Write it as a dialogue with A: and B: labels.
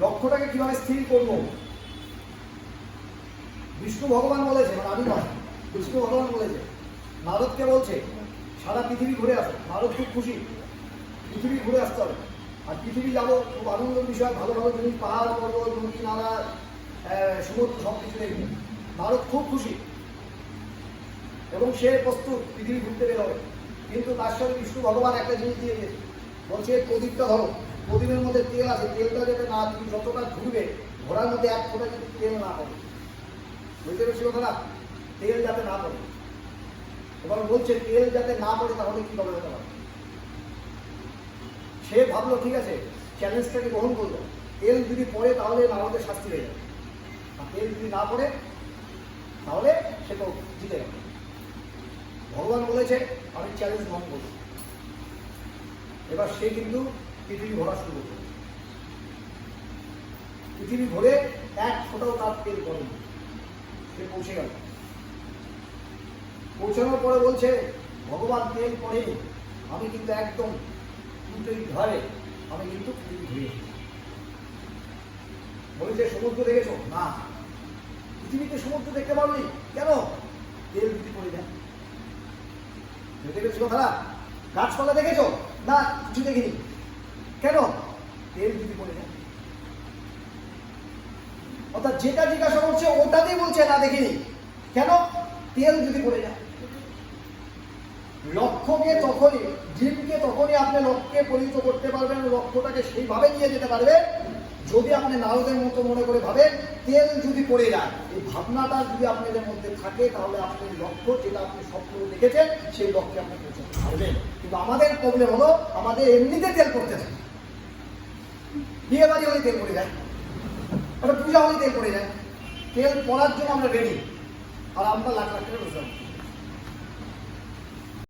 A: লক্ষ্যটাকে কিভাবে স্থির করবো। বিষ্ণু ভগবান বলেছে, মানে আমি নয়, বিষ্ণু ভগবান বলেছে, নারদকে বলছে সারা পৃথিবী ঘুরে আসো। নারদ খুব খুশি, পৃথিবী ঘুরে আসতে হবে। আর পৃথিবী যাবো, খুব আনন্দের বিষয়, ভালো ভালো জিনিস, পাহাড় পর্বত, নদী নালা, সমুদ্র, সব কিছু দেখবে। নারদ খুব খুশি এবং সে প্রস্তুত পৃথিবী ঘুরতে বেরোবে। কিন্তু তার সঙ্গে বিষ্ণু ভগবান একটা জিনিস দিয়ে দিয়েছে, বলছে প্রদীপটা ধরো, প্রদীপের মধ্যে তেল আছে, তেলটা যাতে না, তুমি যতটা ঘুরবে ঘোড়ার মধ্যে এক ফোঁটা যদি তেল না পড়ে, বুঝতে পেরেছি কথাটা, তেল যাতে না পড়ে। এবার বলছে তেল যাতে না পড়ে তাহলে কি হবে হতে পারে। সে ভাবলো ঠিক আছে, চ্যালেঞ্জটাকে গ্রহণ করলো, তেল যদি পড়ে তাহলে নারদের শাস্তি হয়ে যাবে, আর তেল যদি না পড়ে তাহলে সে তো জিতে যাবে। ভগবান বলেছে আমি চ্যালেঞ্জ গ্রহণ করব। এবার সে কিন্তু পৃথিবী ঘোরা শুরু করল। পৃথিবী ঘুরে এক ফোঁটাও তার তেল পড়েনি। সে পৌঁছে গেল। পৌঁছানোর পরে বলছে ভগবান তেল পড়েনি, আমি কিন্তু একদম ধরে আমি কিন্তু পৃথিবী ঘুরে। বলেছে সমুদ্র দেখেছো? না। পৃথিবীতে সমুদ্র দেখতে পারলি কেন? তেল যদি পড়ে যায়। দেখতে পেয়েছি কথাটা? গাছপালা দেখেছো? না, কিছু দেখিনি। কেন? তেল যদি পড়ে যায়। অর্থাৎ যেটা জিজ্ঞাসা করছে ওটাতেই বলছে না দেখিনি। কেন? তেল যদি পড়ে যায়। লক্ষ্যকে তখনই, ড্রিমকে তখনই আপনি লক্ষ্যে পরিণত করতে পারবেন, লক্ষ্যটাকে সেইভাবে নিয়ে যেতে পারবেন যদি আপনি নারদের মতো মনে করে ভাবেন তেল যদি পড়ে যায়। এই ভাবনাটা যদি আপনাদের মধ্যে থাকে তাহলে আপনি লক্ষ্য, যেটা আপনি স্বপ্ন দেখেছেন সেই লক্ষ্যে আপনি পৌঁছাতে পারবেন। কিন্তু আমাদের প্রবলেম হলো আমাদের এমনিতে তেল পড়তে থাকে। বিয়ে বাড়ি হলে তেল পড়ে যায়, একটা পূজা হলে তেল পড়ে যায়। তেল পড়ার জন্য আমরা রেডি, আর আমরা লাখ লাখ টাকা রোজগার করি।